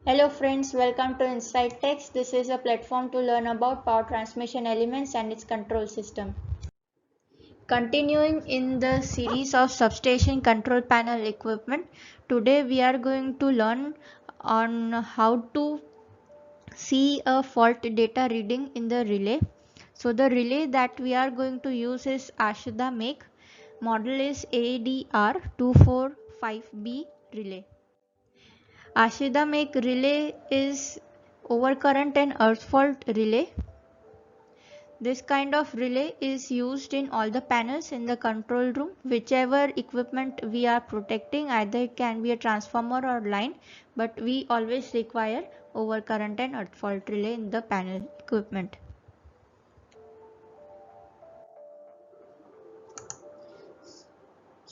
Hello friends, welcome to Insight Text. This is a platform to learn about power transmission elements and its control system. Continuing in the series of substation control panel equipment, today we are going to learn on how to see a fault data reading in the relay. So the relay that we are going to use is Ashida make. Model is ADR245B relay. Ashida make relay is overcurrent and earth fault relay. This kind of relay is used in all the panels in the control room. Whichever equipment we are protecting, either it can be a transformer or line, but we always require overcurrent and earth fault relay in the panel equipment.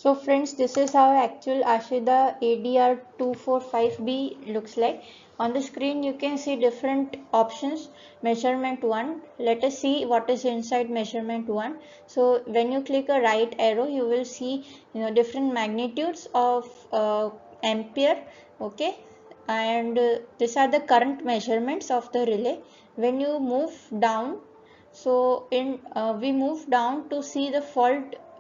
So friends, this is how actual Ashida ADR245B looks like. On the screen you can see different options. Measurement 1. Let us see what is inside measurement 1. So when you click a right arrow, you will see different magnitudes of ampere. Okay, and these are the current measurements of the relay. When you move down, so we move down to see the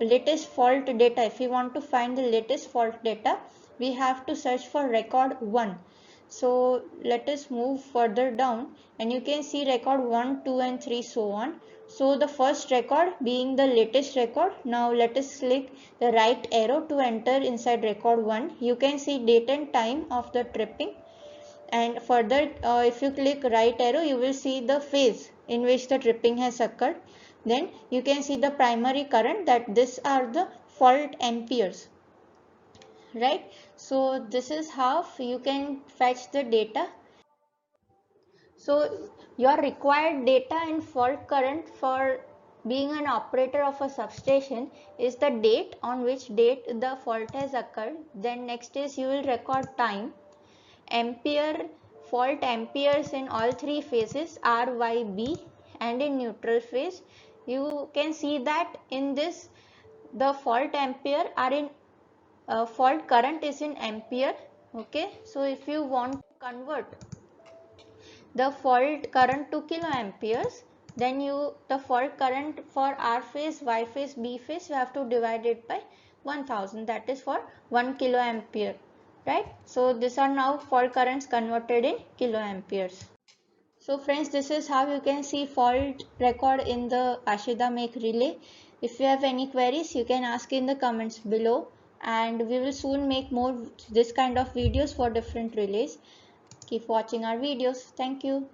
latest fault data. If we want to find the latest fault data, we have to search for record 1. So let us move further down and you can see record 1, 2 and 3 so on. So the first record being the latest record. Now let us click the right arrow to enter inside record 1. You can see date and time of the tripping, and further if you click right arrow, you will see the phase in which the tripping has occurred. Then you can see the primary current, that these are the fault amperes, right? So this is how you can fetch the data. So your required data in fault current for being an operator of a substation is the date, on which date the fault has occurred. Then next is you will record time, ampere, fault amperes in all three phases R, Y, B, and in neutral phase. You can see that in this the fault ampere are in fault current is in ampere. Okay, so if you want to convert the fault current to kiloamperes, then the fault current for R phase, Y phase, B phase, you have to divide it by 1000, that is for 1 kiloampere, right? So these are now fault currents converted in kiloamperes. So friends, this is how you can see fault record in the Ashida make relay. If you have any queries, you can ask in the comments below, and we will soon make more this kind of videos for different relays. Keep watching our videos. Thank you.